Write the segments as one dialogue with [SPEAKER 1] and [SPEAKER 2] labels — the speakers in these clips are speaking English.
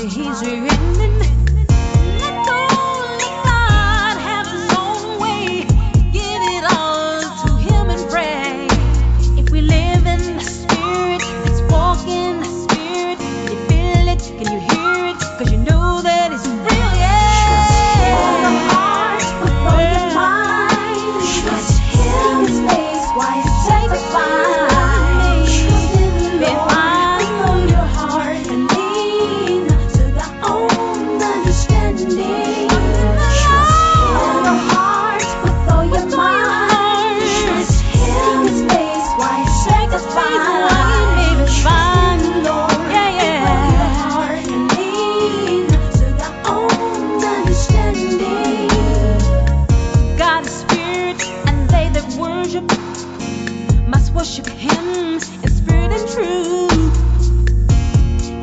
[SPEAKER 1] He's written. Let go, let God have His own way. Give it all to Him and pray. If we live in the Spirit, let's walk in the Spirit. Can you feel it? Can you hear it? 'Cause you know that it's real, yeah. All your heart, with all your mind. Trust Him, His ways, why it's sanctified. Trust in the Lord with all your heart and lean to thy own understanding. Trust Him, your heart, with all your mind. Trust Him, His ways, why it's sanctified. Trust in the Lord with all your heart and lean to thy own understanding. God is spirit, and they that worship must worship Him in spirit and truth.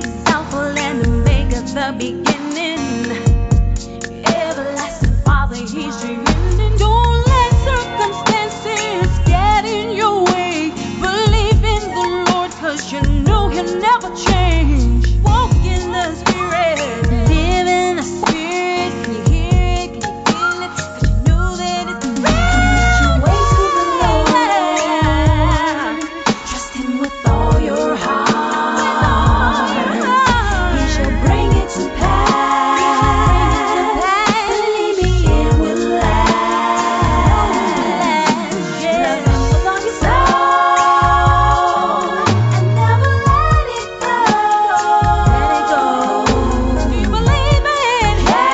[SPEAKER 1] He's Alpha and Omega, the beginning. Everlasting Father, He's the ending. Don't let circumstances get in your way. Believe in the Lord, 'cause you know He'll never change. Walk in the Spirit, live in the Spirit. Can you hear it? Can you feel it? 'Cause you know that it's real. Commit your way to the Lord. Trust Him with all your heart. He shall bring it to pass. Believe me, it will last. Love Him with all your soul and never let it go. Let it go. Do you believe it? Yeah.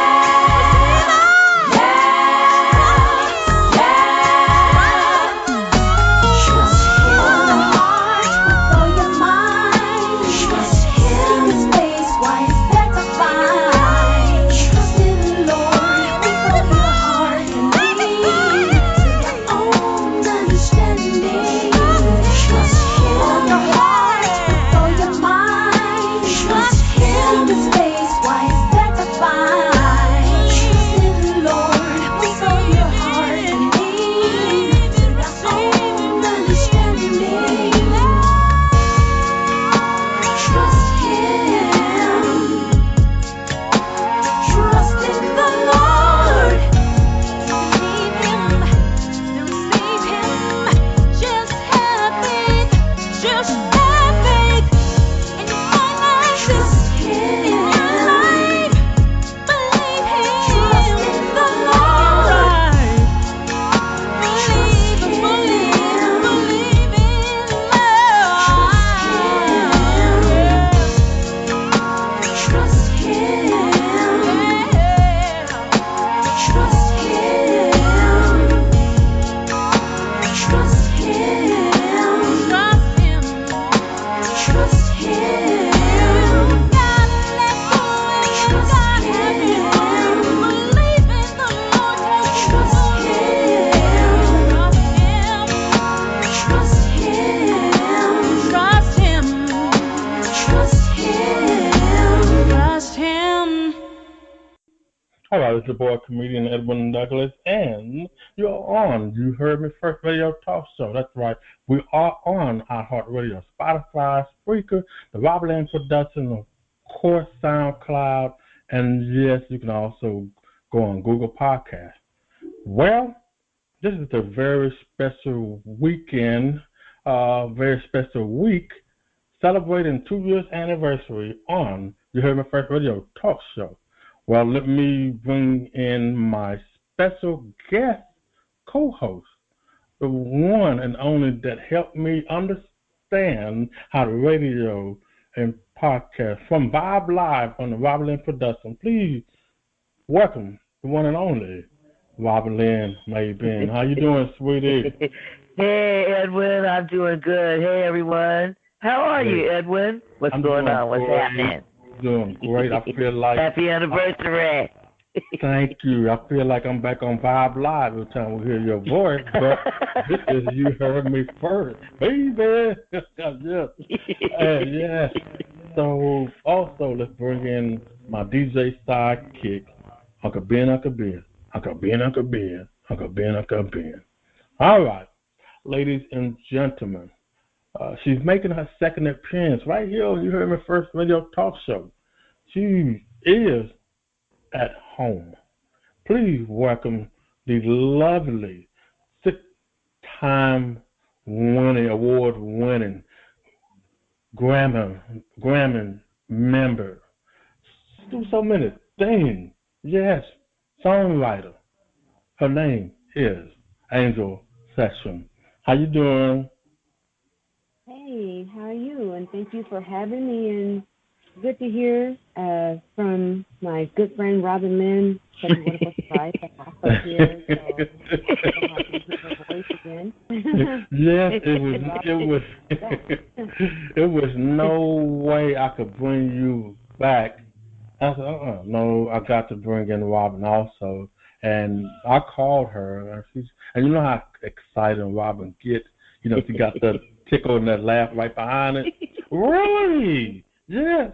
[SPEAKER 1] Trust Him, your heart with all your mind. Trust Him, His ways, why it's sanctified. Trust in the Lord with all your heart and lean to your own understanding. Trust Him, your heart with all your mind. Trust Him, His ways, why it's sanctified. Trust in the Lord with all your heart and lean to your own understanding. Trust Him. Trust in the Lord. Believe Him, then receive Him. Just have faith. Just have faith in your finances, in your life. Believe Him. Trust in the Lord. Believe Him, believe Him, believe in Trust Him. Trust Him. Trust Him. Trust Him. Gotta let go and you gotta have Him. Believe in the Lord. Trust Him. Trust Him. Trust Him. Trust Him. Trust Him.
[SPEAKER 2] All right, it's your boy, comedian-edwin-douglas, and you're on You Heard Me First Radio Talk Show. That's right. We are on iheart-radio, Spotify, Spreaker, the Robinlynne production, of course, SoundCloud, and yes, you can also go on Google Podcasts. Well, this is a very special weekend, very special week, celebrating 2 years anniversary on You Heard Me First Radio Talk Show. Well, let me bring in my special guest co-host, the one and only that helped me understand how to radio and podcast from Vibe Live on the Robinlynne production. Please welcome the one and only Robinlynne Mabin. How you doing, sweetie?
[SPEAKER 3] Hey, Edwin, I'm doing good. Hey, everyone. How are you, Edwin? What's going on? What's happening?
[SPEAKER 2] Doing great. I feel like
[SPEAKER 3] happy anniversary.
[SPEAKER 2] Thank you. I feel like I'm back on Vibe Live every time we hear your voice, but this is You Heard Me First, baby. Yes. Yes. So also let's bring in my DJ sidekick, Uncle Ben, Uncle Ben, Uncle Ben, Uncle Ben, Uncle Ben, Uncle Ben. All right, ladies and gentlemen, she's making her second appearance right here on You Heard Me First Radio Talk Show. she is at home. Please welcome the lovely six-time award-winning Grammy member. She do so many things. Yes, songwriter. Her name is Angel Session. How you doing?
[SPEAKER 4] Hey, how are you? And thank you for having me. And good to hear from my good friend Robinlynne. Such a wonderful surprise to have her here. So I'm happy to hear her voice again.
[SPEAKER 2] Yes, it was no way I could bring you back. I said, no, I got to bring in Robin also. And I called her, and you know how excited Robin gets. You know, she got the tickle and that laugh right behind it. Really? Yes.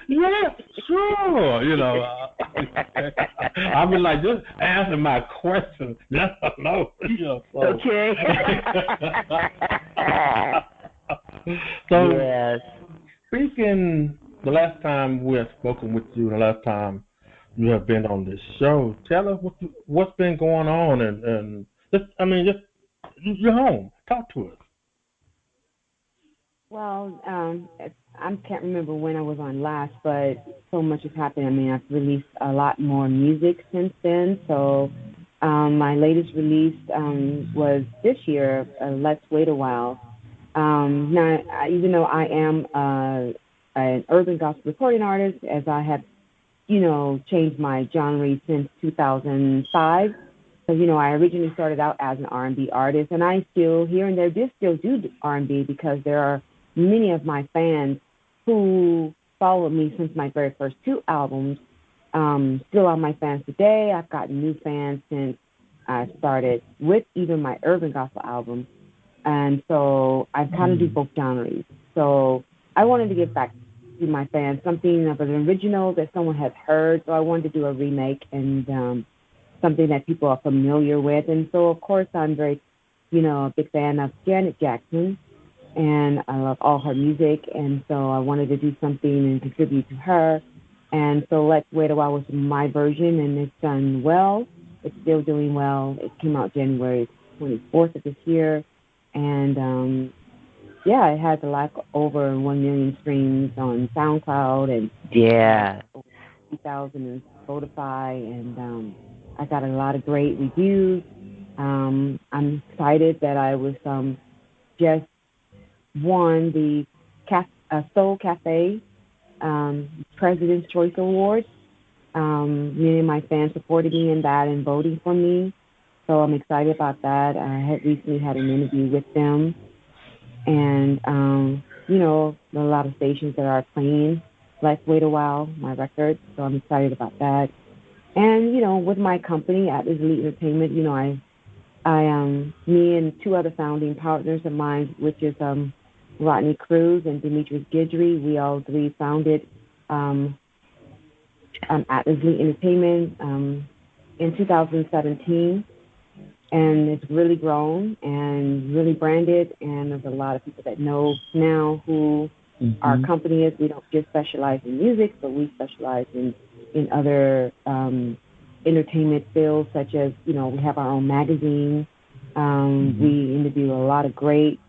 [SPEAKER 2] Yes, sure. You know, I mean, like, just answer my question. Yes or no. You know, so.
[SPEAKER 3] Okay.
[SPEAKER 2] So,
[SPEAKER 3] yes.
[SPEAKER 2] Speaking, the last time we have spoken with you, the last time you have been on this show, tell us what's been going on, and just you're home. Talk to us.
[SPEAKER 4] Well, I can't remember when I was on last, but so much has happened. I mean, I've released a lot more music since then. So my latest release was this year, Let's Wait a While. Now, even though I am an urban gospel recording artist, as I have, changed my genre since 2005. So, I originally started out as an R&B artist, and I still, here and there, still do R&B because there are many of my fans who followed me since my very first two albums. Still are my fans today. I've gotten new fans since I started with even my urban gospel album. And so I kind of do both genres. So I wanted to give back to my fans something of an original that someone has heard. So I wanted to do a remake and something that people are familiar with. And so, of course, I'm very, a big fan of Janet Jackson. And I love all her music, and so I wanted to do something and contribute to her. And so Let's Wait a While was my version, and it's done well. It's still doing well. It came out January 24th of this year. And, it has over 1 million streams on SoundCloud and 3,000 in Spotify. And I got a lot of great reviews. I'm excited that I was just won the Soul Cafe President's Choice Award. Many of my fans supported me in that and voting for me, so I'm excited about that. I had recently had an interview with them, and a lot of stations that are playing Let's Wait a While, my record, so I'm excited about that. And with my company, Atlas Elite Entertainment, me and two other founding partners of mine, which is Rodney Cruz and Demetrius Guidry, we all three founded Atlas Elite Entertainment in 2017, and it's really grown and really branded, and there's a lot of people that know now who our company is. We don't just specialize in music, but we specialize in other entertainment fields, such as, we have our own magazine. We interview a lot of great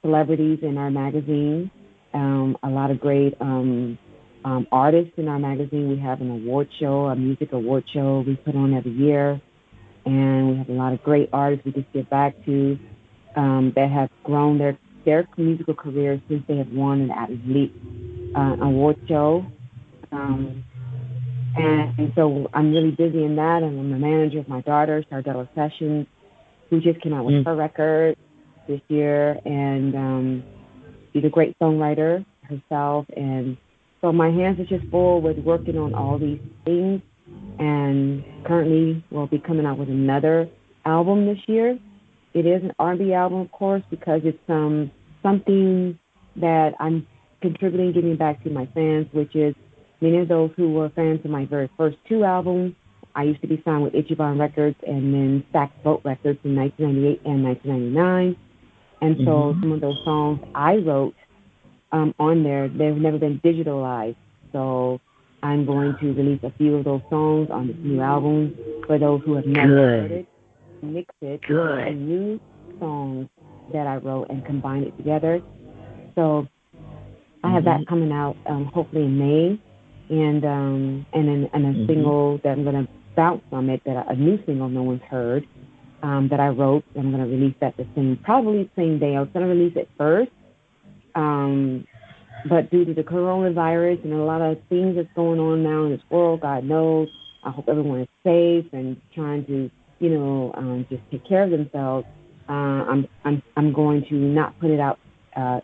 [SPEAKER 4] celebrities in our magazine, a lot of great artists in our magazine. We have an award show, a music award show we put on every year, and we have a lot of great artists we just give back to that have grown their musical careers since they have won an Atlas Elite award show. And so I'm really busy in that, and I'm the manager of my daughter, Sardella Sessions, who just came out with her record this year, and she's a great songwriter herself. And so my hands are just full with working on all these things, and currently we'll be coming out with another album this year. It is an R&B album, of course, because it's something that I'm contributing, giving back to my fans, which is many of those who were fans of my very first two albums. I used to be signed with Ichiban Records and then Stax Boat Records in 1998 and 1999. And so some of those songs I wrote on there, they've never been digitalized. So I'm going to release a few of those songs on this new album for those who have never heard it, mix it with new songs that I wrote and combine it together. So I have that coming out hopefully in May, and a single that I'm going to bounce from it, a new single no one's heard that I wrote. I'm going to release that probably the same day. I was going to release it first, but due to the coronavirus and a lot of things that's going on now in this world, God knows, I hope everyone is safe and trying to, just take care of themselves. I'm going to not put it out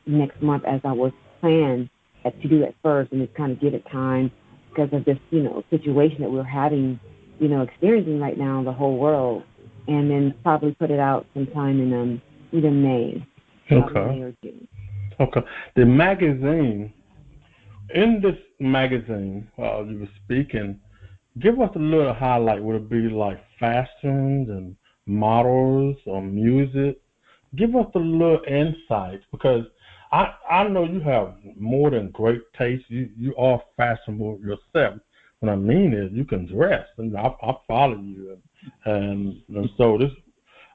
[SPEAKER 4] next month as I was planned to do it first, and just kind of give it time because of this, situation that we're having, experiencing right now in the whole world, and then probably put it out sometime in either May, May or June.
[SPEAKER 2] Okay. The magazine, in this magazine, while you were speaking, give us a little highlight. Would it be like fashions and models or music? Give us a little insight, because I know you have more than great taste. You are fashionable yourself. What I mean is you can dress, and I follow you, and so this.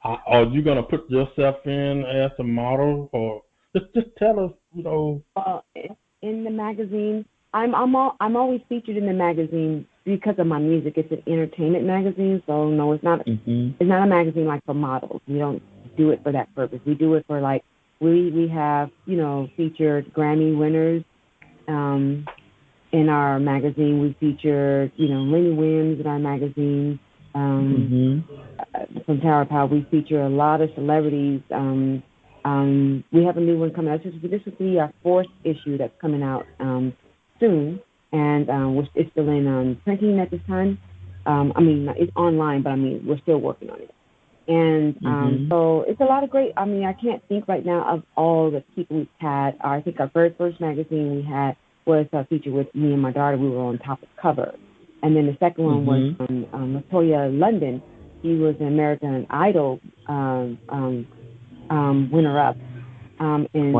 [SPEAKER 2] Are you gonna put yourself in as a model, or just tell us,
[SPEAKER 4] in the magazine, I'm always featured in the magazine because of my music. It's an entertainment magazine, so no, it's not. It's not a magazine like for models. We don't do it for that purpose. We do it for we have featured Grammy winners in our magazine. We featured Lenny Williams in our magazine. From Tower Power, we feature a lot of celebrities. We have a new one coming out. This will be our 4th issue that's coming out soon, and it's still in printing at this time. It's online, but we're still working on it. And so it's a lot of great. I can't think right now of all the people we've had. I think our very first magazine we had was featured with me and my daughter. We were on top of the cover. And then the second one was Latoya London. She was an American Idol winner-up in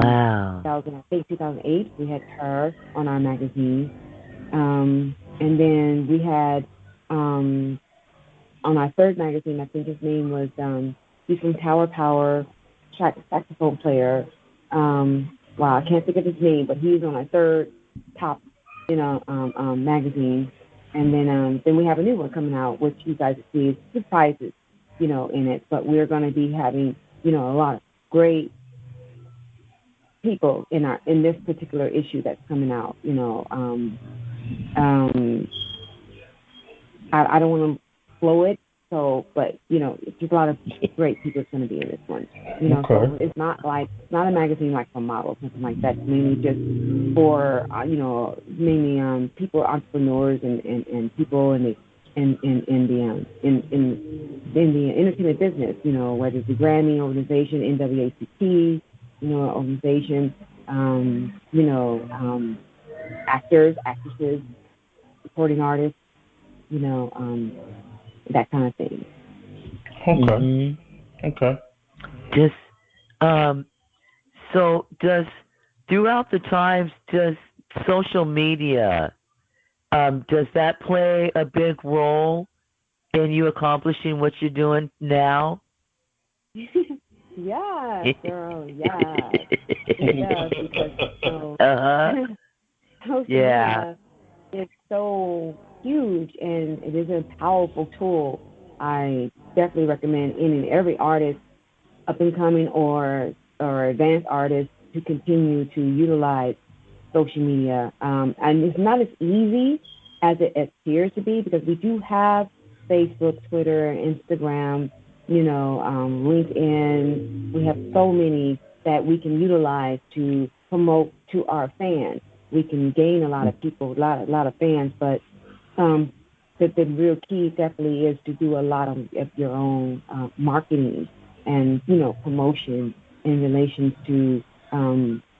[SPEAKER 4] 2008. We had her on our magazine. And then we had on our 3rd magazine, I think his name was, he's from Tower Power, saxophone player. I can't think of his name, but he's on our 3rd top, magazine. And then we have a new one coming out, which you guys see surprises, in it. But we're going to be having, a lot of great people in this particular issue that's coming out. I don't want to blow it, but there's a lot of great people that's going to be in this one. So it's not a magazine like for models, something like that. It's mainly just for mainly people, entrepreneurs, and people in the entertainment business. Whether it's the Grammy organization, NAACP, organization, actors, actresses, supporting artists, that kind of thing.
[SPEAKER 2] Okay.
[SPEAKER 3] Just so throughout the times, does social media does that play a big role in you accomplishing what you're doing now?
[SPEAKER 4] Yeah, girl, yeah. Yeah, because social media is so huge, and it is a powerful tool. I definitely recommend any and every artist, up and coming or advanced artist, to continue to utilize social media. And it's not as easy as it appears to be, because we do have Facebook, Twitter, Instagram, LinkedIn. We have so many that we can utilize to promote to our fans. We can gain a lot of people, a lot of fans, but the real key definitely is to do a lot of your own marketing and promotion in relation to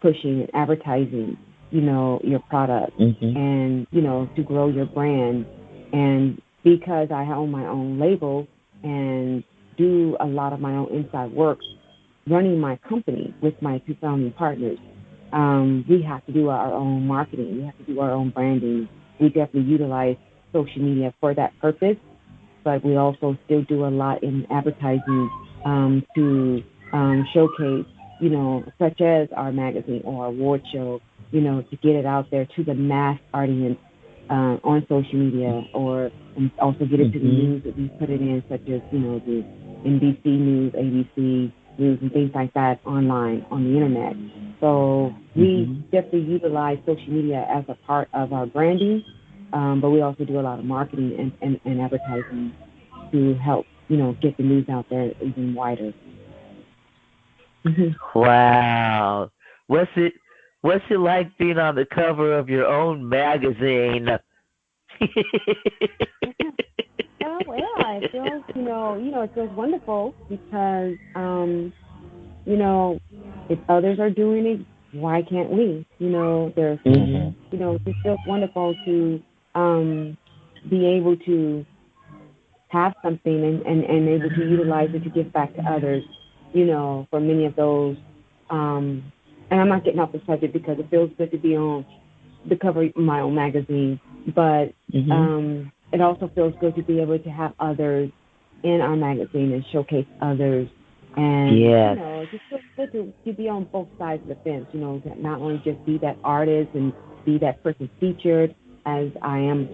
[SPEAKER 4] pushing and advertising your product, and to grow your brand. And because I own my own label and do a lot of my own inside work running my company with my 2 founding partners, we have to do our own marketing. We have to do our own branding we definitely utilize social media for that purpose. But we also still do a lot in advertising to showcase, such as our magazine or our award show, to get it out there to the mass audience on social media, or and also get it to the news that we put it in, such as the NBC News, ABC News, and things like that online on the internet. So we definitely utilize social media as a part of our branding, but we also do a lot of marketing and advertising to help get the news out there even wider.
[SPEAKER 3] Wow. What's it like being on the cover of your own magazine?
[SPEAKER 4] It feels, it feels wonderful because, if others are doing it, why can't we? There's, it feels wonderful to be able to have something and able to utilize it to give back to others, for many of those. And I'm not getting off the subject because it feels good to be on the cover of my own magazine, but it also feels good to be able to have others in our magazine and showcase others. And, it just feels good to be on both sides of the fence, to not only just be that artist and be that person featured as I am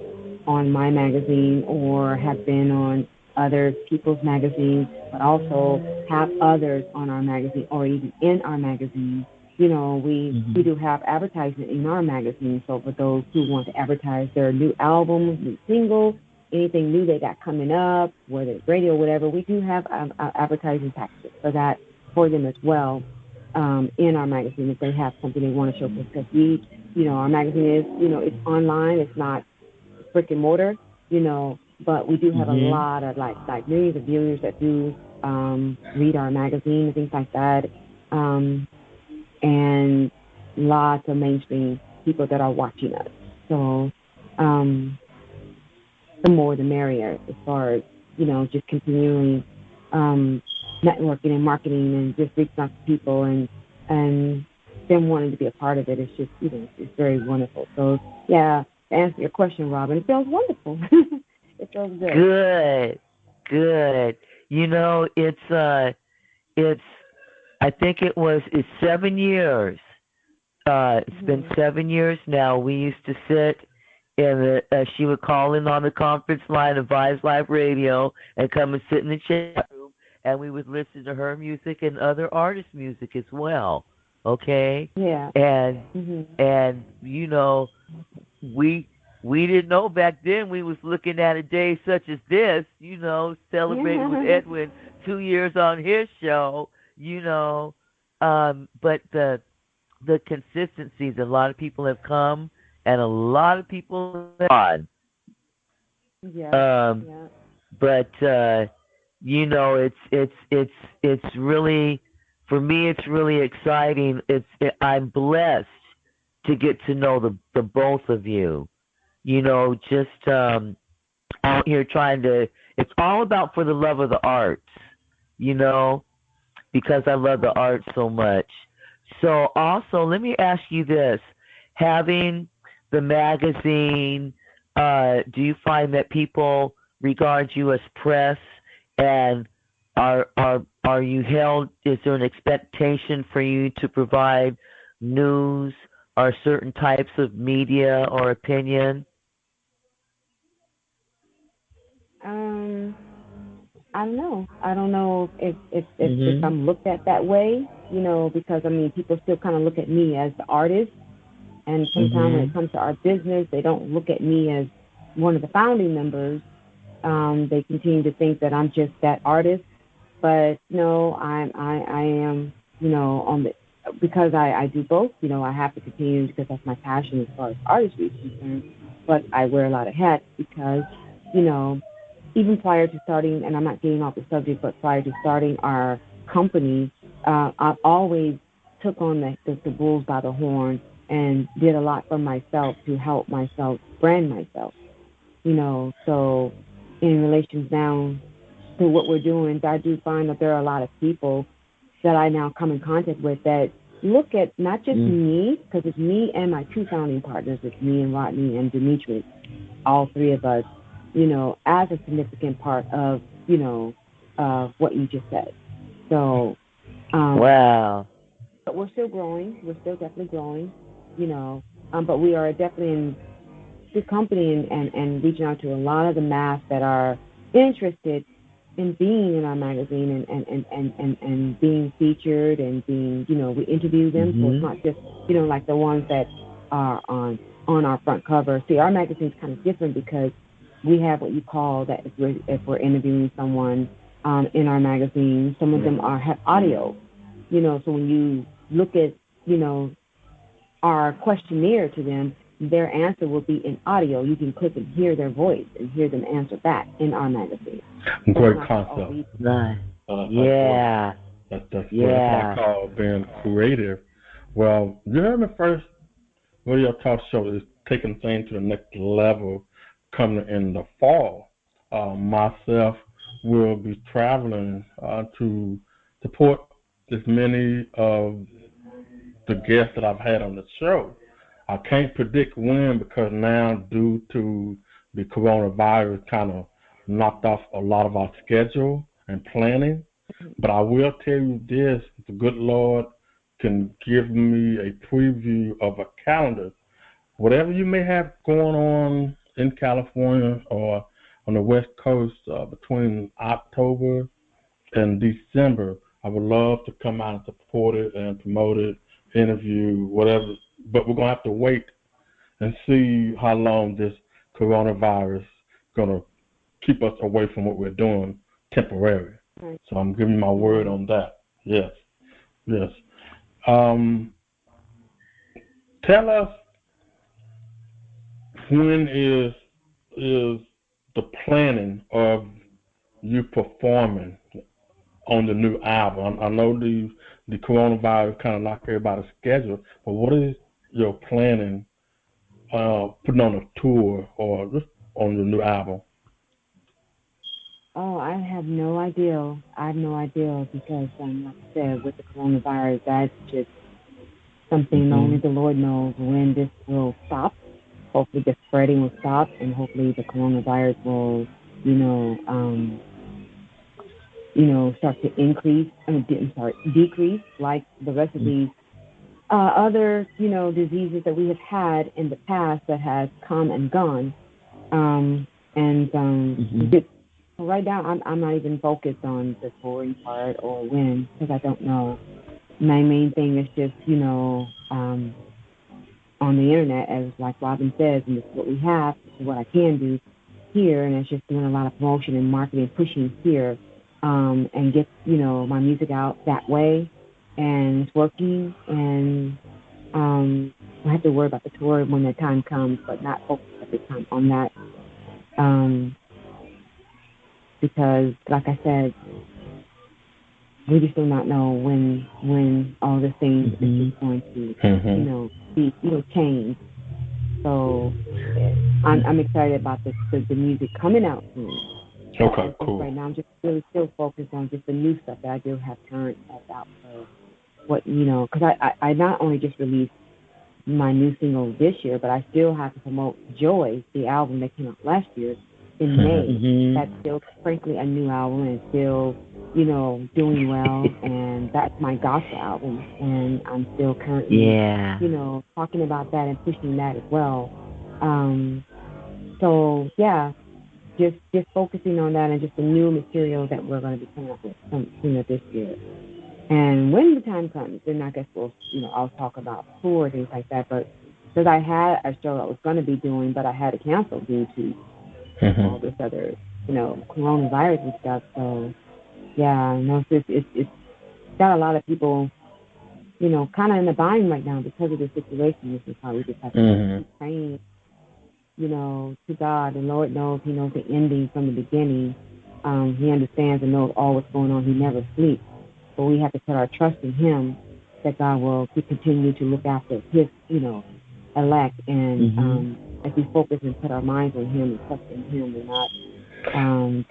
[SPEAKER 4] on my magazine or have been on other people's magazines, but also have others on our magazine or even in our magazine. We do have advertisement in our magazine, so for those who want to advertise their new album, new single, anything new they got coming up, whether it's radio or whatever, we do have advertising packages for that for them as well in our magazine if they have something they want to show. Because our magazine is, it's online, it's not brick and mortar, but we do have a lot of like millions of viewers that do read our magazine and things like that. And lots of mainstream people that are watching us. So the more the merrier as far as, just continuing networking and marketing and just reaching out to people and them wanting to be a part of it. It's just, it's very wonderful. So, yeah, to answer your question, Robin, it feels wonderful. It feels good.
[SPEAKER 3] Good. It's I think it's 7 years. It's been 7 years now. We used to sit and she would call in on the conference line of Vibes Live Radio and come and sit in the chat room, and we would listen to her music and other artists' music as well. Okay?
[SPEAKER 4] Yeah.
[SPEAKER 3] And we didn't know back then we was looking at a day such as this, celebrating with Edwin 2 years on his show. But the consistencies, a lot of people have come and a lot of people have gone. But it's really, for me, it's really exciting. I'm blessed to get to know the both of you. Just out here trying to. It's all about for the love of the arts. Because I love the art so much. So also, let me ask you this. Having the magazine, do you find that people regard you as press, and are you held, is there an expectation for you to provide news or certain types of media or opinion?
[SPEAKER 4] I don't know. I don't know if I'm looked at that way, because people still kind of look at me as the artist, and sometimes when it comes to our business, they don't look at me as one of the founding members. They continue to think that I'm just that artist, but no, I am, because I do both. I have to continue because that's my passion as far as artistry is concerned. But I wear a lot of hats because, even prior to starting, and I'm not getting off the subject, but prior to starting our company, I've always took on the bulls by the horn and did a lot for myself to help myself brand myself. So in relation now to what we're doing, I do find that there are a lot of people that I now come in contact with that look at not just me, because it's me and my two founding partners, it's me and Rodney and Demetrius, all three of us, as a significant part of, what you just said. So,
[SPEAKER 3] wow.
[SPEAKER 4] But we're still growing. We're still definitely growing, but we are definitely in good company and reaching out to a lot of the mass that are interested in being in our magazine and being featured and being, we interview them. So it's not just, like the ones that are on our front cover. See, our magazine's kind of different because we have what you call that if we're interviewing someone in our magazine, some of them have audio, so when you look at, our questionnaire to them, their answer will be in audio. You can click and hear their voice and hear them answer back in our magazine.
[SPEAKER 2] Great concept.
[SPEAKER 3] Yeah.
[SPEAKER 2] That's what I call being creative. Well, you heard me first. Radio Talk Show is taking things to the next level coming in the fall. Myself will be traveling to support as many of the guests that I've had on the show. I can't predict when because now due to the coronavirus kind of knocked off a lot of our schedule and planning. But I will tell you this, the good Lord can give me a preview of a calendar. Whatever you may have going on in California or on the West Coast between October and December, I would love to come out and support it and promote it, interview, whatever. But we're going to have to wait and see how long this coronavirus is going to keep us away from what we're doing temporarily. Right. So I'm giving you my word on that. Yes. Tell us, when is the planning of you performing on the new album? I know the coronavirus kind of knocked everybody's schedule, but what is your planning putting on a tour or just on the new album?
[SPEAKER 4] Oh, I have no idea. Because, like I said, with the coronavirus, that's just something only the Lord knows when this will stop. Hopefully the spreading will stop, and hopefully the coronavirus will, start to decrease like the rest of these other, diseases that we have had in the past that has come and gone. Right now, I'm not even focused on the touring part or when, because I don't know. My main thing is just, on the internet, as like Robin says, and this is what we have, this is what I can do here, and it's just doing a lot of promotion and marketing, pushing here, and get, my music out that way, and it's working, and I have to worry about the tour when the time comes, but not focus at the time on that, because, like I said, we just do not know when all the things is just going to, be, change. So I'm excited about the music coming out soon.
[SPEAKER 2] Okay, cool.
[SPEAKER 4] Right now, I'm just really still focused on just the new stuff that I do have current that's out for what, because I not only just released my new single this year, but I still have to promote Joy, the album that came out last year in May. That's still, frankly, a new album and still, doing well, and that's my gospel album, and I'm still currently, talking about that and pushing that as well. So, yeah, just focusing on that and just the new material that we're going to be coming up with this year. And when the time comes, then I guess we'll, I'll talk about tour, things like that, but because I had a show I was going to be doing, but I had to cancel due to all this other, coronavirus and stuff, so... Yeah, it's got a lot of people, kind of in the bind right now because of the situation. This is how we just have to keep praying, to God. The Lord knows. He knows the ending from the beginning. He understands and knows all what's going on. He never sleeps. But we have to put our trust in Him that God will continue to look after His, elect. And as we focus and put our minds on Him and trust in Him and not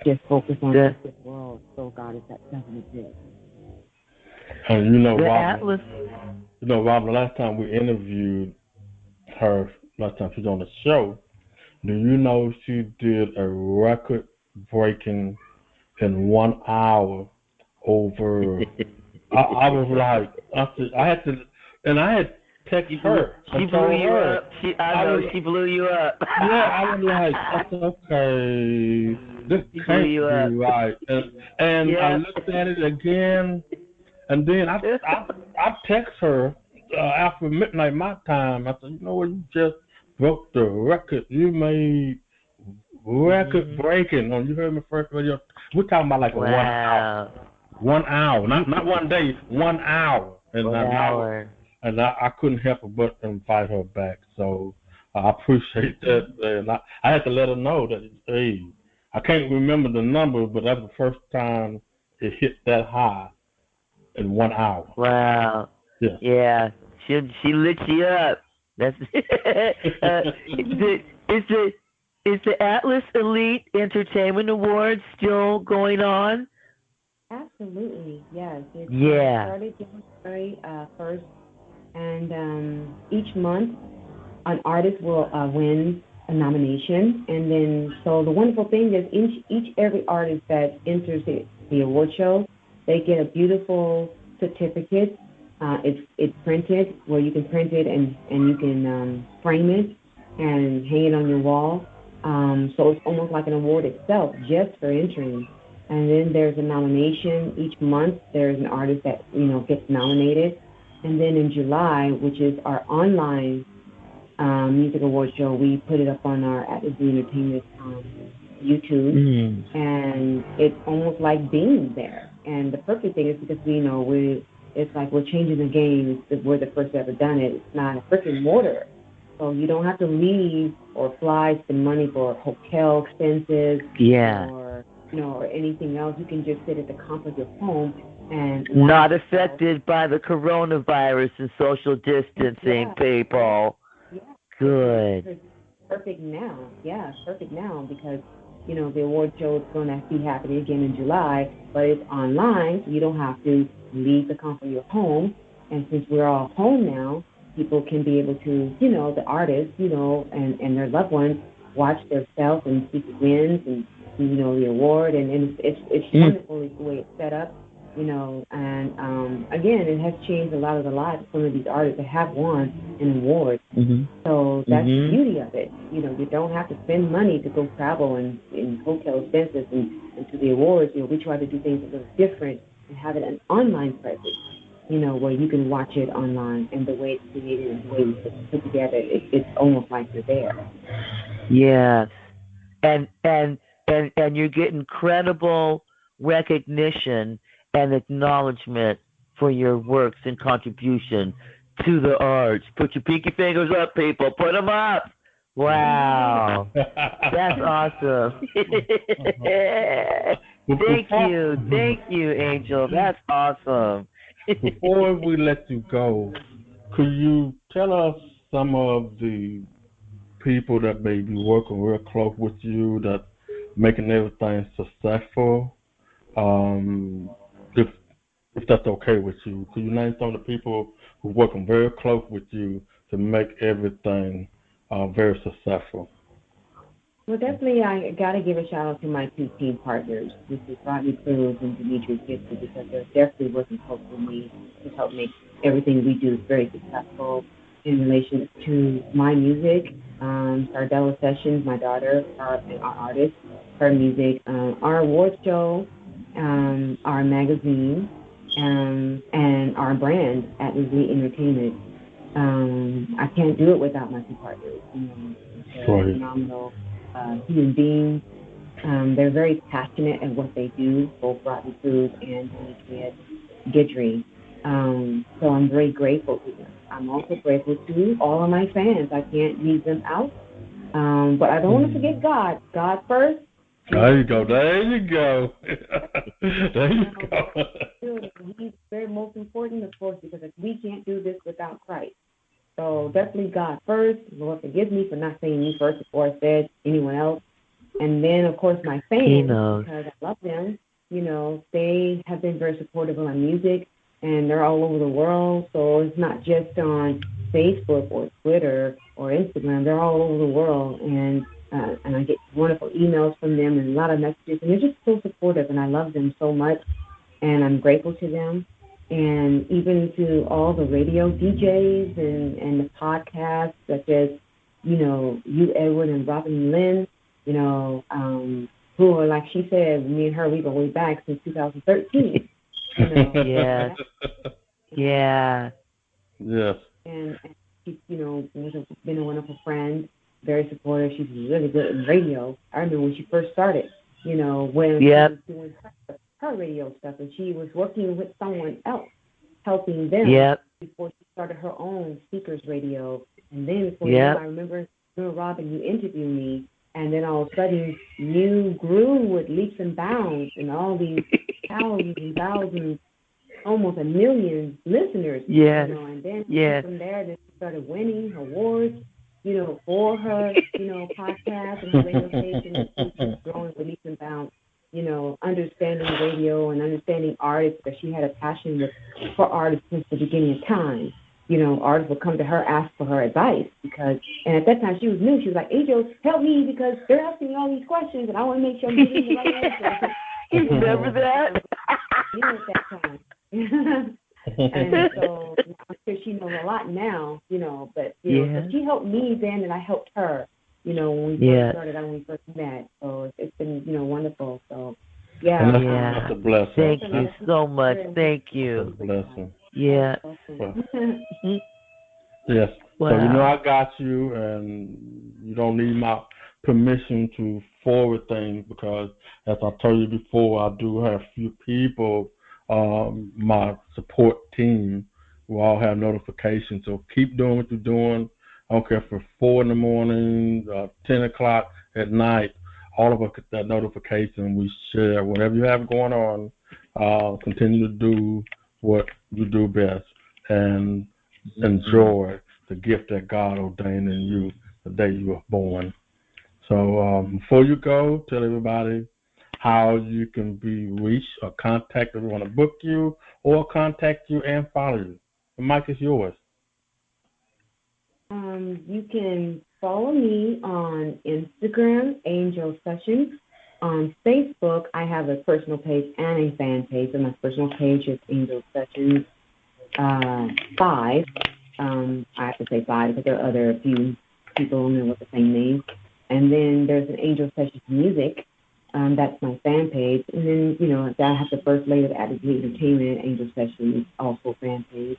[SPEAKER 4] just focus on this world, so God is that doesn't exist.
[SPEAKER 2] And you know,
[SPEAKER 3] The
[SPEAKER 2] Robin,
[SPEAKER 3] Atlas.
[SPEAKER 2] Robin, last time we interviewed her, last time she was on the show, do you know she did a record breaking in 1 hour over? I was like, I had to, and I had text her.
[SPEAKER 3] She blew you up. She blew you up.
[SPEAKER 2] Yeah, I was like, that's okay. This
[SPEAKER 3] She blew
[SPEAKER 2] can't
[SPEAKER 3] you
[SPEAKER 2] be
[SPEAKER 3] up.
[SPEAKER 2] right. And I looked at it again, and then I text her after midnight my time. I said, you know what? You just broke the record. You made record breaking on You Heard Me First Radio. We're talking about like a 1 hour. 1 hour, not 1 day, 1 hour. And
[SPEAKER 3] 1 hour.
[SPEAKER 2] And I couldn't help but invite her back. So I appreciate that. And I had to let her know that, hey, I can't remember the number, but that's the first time it hit that high in 1 hour.
[SPEAKER 3] Wow.
[SPEAKER 2] Yeah.
[SPEAKER 3] Yeah. She lit you up. That's is the Atlas Elite Entertainment Awards still going on?
[SPEAKER 4] Absolutely, yes. It started January 1st, and each month an artist will win a nomination. And then, so the wonderful thing is every artist that enters the award show, they get a beautiful certificate. It's printed, where you can print it and you can frame it and hang it on your wall. So it's almost like an award itself just for entering. And then there's a nomination each month. There's an artist that gets nominated. And then in July, which is our online music award show, we put it up on our Atlas Entertainment YouTube, and it's almost like being there. And the perfect thing is because it's like we're changing the game. We're the first to ever done it. It's not a brick and mortar, so you don't have to leave or fly, spend money for hotel expenses, or anything else. You can just sit at the comfort of your home and
[SPEAKER 3] not affected by the coronavirus and social distancing, people.
[SPEAKER 4] Yeah.
[SPEAKER 3] Good.
[SPEAKER 4] Perfect now. Yeah, perfect now because the award show is going to be happening again in July, but it's online, so you don't have to leave the comfort of your home. And since we're all home now, people can be able to, the artists, and their loved ones watch themselves and see the wins and the award, and it's wonderful the way it's set up, and again, it has changed a lot of the lives of some of these artists that have won an award. So that's the beauty of it. You don't have to spend money to go travel and hotel expenses and to the awards. We try to do things a little different and have it an online presence, where you can watch it online, and the way it's created and the way it's put together, it's almost like you're there.
[SPEAKER 3] Yes, and you're getting credible recognition and acknowledgement for your works and contribution to the arts. Put your pinky fingers up, people. Put them up. Wow. That's awesome. Thank you, Angel. That's awesome.
[SPEAKER 2] Before we let you go, could you tell us some of the people that may be working real close with you, that making everything successful? If that's okay with you, could you name some of the people who are working very close with you to make everything very successful?
[SPEAKER 4] Well, definitely, I got to give a shout out to my two team partners. This is Rodney Cruz and Demetrius Gibson, because they're definitely working close with me to help make everything we do very successful in relation to my music. Sardella Sessions, my daughter, our artist, her music, our award show, our magazine, and our brand at Atlas Entertainment. I can't do it without my two partners. They're phenomenal human beings. They're very passionate at what they do, both Rodney Cruz and Demetrius Gidry. So I'm very grateful to them. I'm also grateful to all of my fans. I can't leave them out. But I don't want to forget God. God first.
[SPEAKER 2] There you go. There you go.
[SPEAKER 4] He's very most important, of course, because we can't do this without Christ. So definitely God first. Lord, forgive me for not saying you first before I said anyone else. And then, of course, my fans, because I love them. They have been very supportive of my music. and they're all over the world. So it's not just on Facebook or Twitter or Instagram. They're all over the world, and I get wonderful emails from them and a lot of messages, and they're just so supportive, and I love them so much, and I'm grateful to them. And even to all the radio DJs and the podcasts, such as, Edwin and Robinlynne, who are, like she said, me and her, we go way back since 2013.
[SPEAKER 3] Yes. Yeah.
[SPEAKER 2] Yes.
[SPEAKER 4] And she's, been a wonderful friend, very supportive. She's really good in radio. I remember when she first started, when she was doing her radio stuff, and she was working with someone else, helping them before she started her own speakers radio. And then I remember Robin, you interviewed me, and then all of a sudden you grew with leaps and bounds, and all these thousands and thousands, almost a million listeners.
[SPEAKER 3] Yes.
[SPEAKER 4] And then from there, she started winning awards, for her, podcast and her radio station, and she was growing with leaps and bounds. Understanding radio and understanding artists, because she had a passion for artists since the beginning of time. Artists would come to her, ask for her advice, and at that time she was new. She was like, Angel, help me, because they're asking me all these questions, and I want to make sure I'm getting the right answer.
[SPEAKER 3] You remember that?
[SPEAKER 4] At that time. And so I'm sure she knows a lot now, but, so she helped me then, and I helped her. When we first started out, when we first met. So it's been, wonderful. So,
[SPEAKER 2] That's a blessing.
[SPEAKER 3] Thank you so much. Thank you.
[SPEAKER 2] That's a blessing.
[SPEAKER 3] Yeah.
[SPEAKER 2] Yes.
[SPEAKER 3] Wow.
[SPEAKER 2] So, I got you, and you don't need my permission to forward things, because, as I told you before, I do have a few people, my support team, who all have notifications. So keep doing what you're doing. I don't care if it's 4 in the morning, 10 o'clock at night. All of us get that notification. We share whatever you have going on. Continue to do what you do best, and enjoy the gift that God ordained in you the day you were born. So before you go, tell everybody how you can be reached or contacted if we want to book you, or contact you and follow you. The mic is yours.
[SPEAKER 4] You can follow me on Instagram, Angel Sessions. On Facebook, I have a personal page and a fan page, and my personal page is Angel Sessions 5. I have to say 5 because there are a few people on there with the same name. And then there's an Angel Sessions Music. That's my fan page. And then, I have the First Lady of Attitude Entertainment, Angel Sessions, also fan page.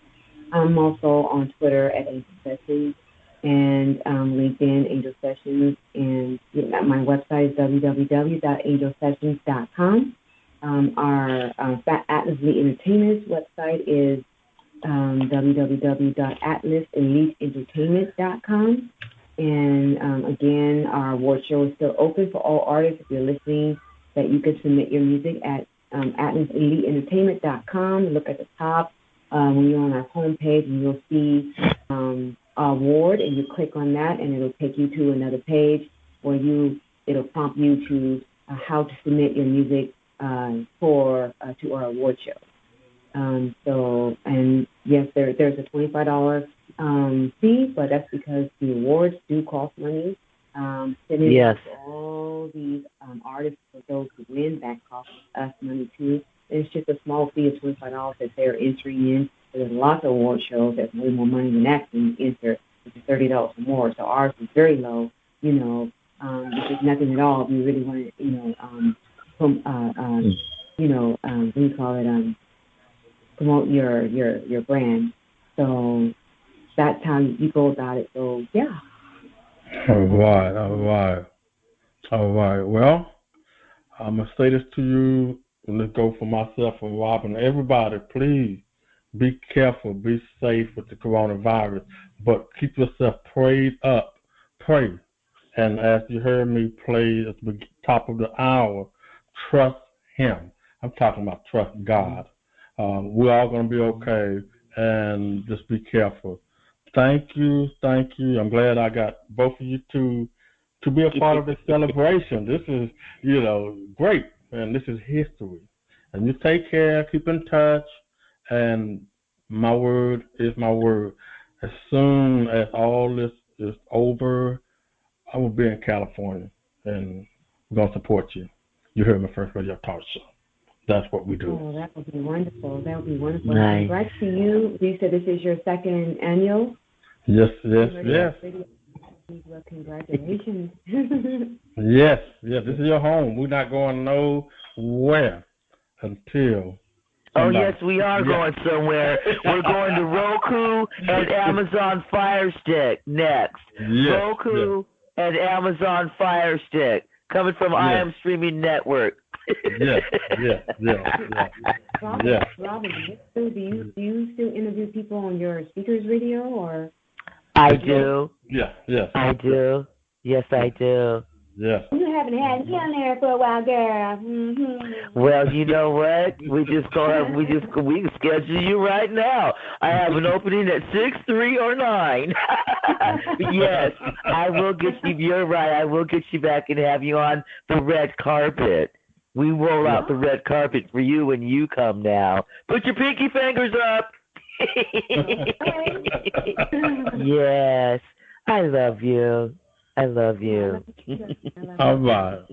[SPEAKER 4] I'm also on Twitter at Angel Sessions, and LinkedIn, Angel Sessions, and my website is www.angelsessions.com. Our Atlas Elite Entertainment's website is www.atlaseliteentertainment.com. And again, our award show is still open for all artists. If you're listening, that you can submit your music at atlaseliteentertainment.com. Look at the top when you're on our homepage, and you'll see our award, and you click on that, and it'll take you to another page where it'll prompt you to how to submit your music to our award show. So, and yes, there's a $25 fee, but that's because the awards do cost money.
[SPEAKER 3] Yes.
[SPEAKER 4] All these artists, for those who win, that costs us money too. It's just a small fee of $25 that they're entering in. There's lots of award shows that's way more money than that can enter, which is $30 or more. So ours is very low, which is nothing at all. If you really want to, what do you call it? Promote your brand. So that's how you go about it. So yeah.
[SPEAKER 2] All right. Well, I'm gonna say this to you, and let's go for myself and Robin. Everybody, please be careful, be safe with the coronavirus, but keep yourself prayed up. Pray. And as you heard me play at the top of the hour, trust Him. I'm talking about trust God. We're all going to be okay, and just be careful. Thank you. I'm glad I got both of you to be a part of this celebration. This is, great, and this is history. And you take care, keep in touch, And my word is my word. As soon as all this is over, I will be in California, and we're going to support you. You heard my first radio talk show. That's what we do.
[SPEAKER 4] Oh, that would be wonderful. That would be wonderful.
[SPEAKER 3] Nice.
[SPEAKER 4] Congrats to you. You said this is your second annual?
[SPEAKER 2] Yes.
[SPEAKER 4] Well, congratulations.
[SPEAKER 2] Yes. This is your home. We're not going nowhere until.
[SPEAKER 3] Oh, yes, we are going somewhere. We're going to Roku and Amazon Fire Stick next.
[SPEAKER 2] Yes,
[SPEAKER 3] Roku and Amazon Fire Stick, coming from I Am Streaming Network.
[SPEAKER 2] Yes.
[SPEAKER 4] Robin, do you still interview people on your speakers radio, or?
[SPEAKER 3] I do.
[SPEAKER 2] Yes.
[SPEAKER 3] I do. Yes, I do.
[SPEAKER 2] Yes.
[SPEAKER 4] You haven't had me on there for a while, girl. Mm-hmm.
[SPEAKER 3] Well, you know what? We can schedule you right now. I have an opening at 6, 3, or 9. Yes, I will get you. You're right. I will get you back and have you on the red carpet. We roll out the red carpet for you when you come now. Put your pinky fingers up. Yes, I love you.
[SPEAKER 2] All right.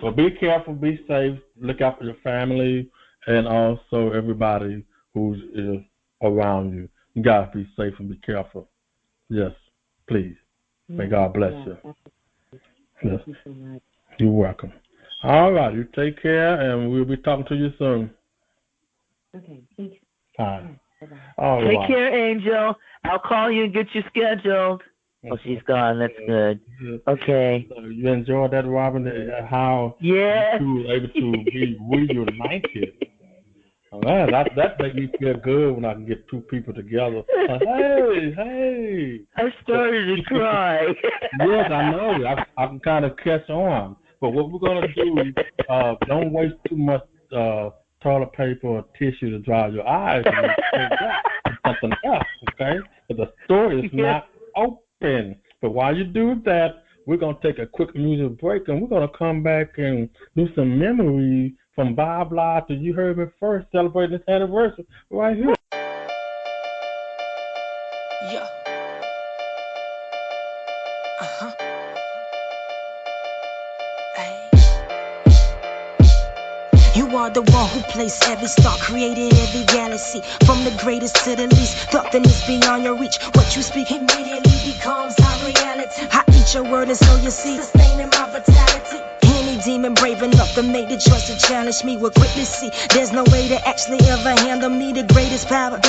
[SPEAKER 2] Well, be careful, be safe, look out for your family, and also everybody who is around you. You gotta be safe and be careful. Yes, please. May God bless you. Yes.
[SPEAKER 4] Thank you so much.
[SPEAKER 2] You're welcome. All right, you take care, and we'll be talking to you soon.
[SPEAKER 4] Okay, thanks.
[SPEAKER 2] All right.
[SPEAKER 4] Bye-bye.
[SPEAKER 2] All
[SPEAKER 3] Take
[SPEAKER 2] right.
[SPEAKER 3] care, Angel. I'll call you and get you scheduled. Oh, she's gone. That's good. Okay.
[SPEAKER 2] So you enjoyed that, Robin? How you were able to be reunited? Man, that makes me feel good when I can get two people together. Hey.
[SPEAKER 3] I started to cry.
[SPEAKER 2] Yes, I know. I can kind of catch on. But what we're going to do is don't waste too much toilet paper or tissue to dry your eyes. And something else, okay? But the store is not open. But while you do that, we're going to take a quick music break, and we're going to come back and do some memories from Bob Live to You Heard Me First, celebrating this anniversary right here.
[SPEAKER 5] Yeah. You are the one who placed every star, created every galaxy, from the greatest to the least. Nothing is beyond your reach. What you speak immediately becomes our reality. I eat your word and so you see, sustaining my vitality. Any demon brave enough to make the choice to challenge me will quickly see there's no way to actually ever handle me. The greatest power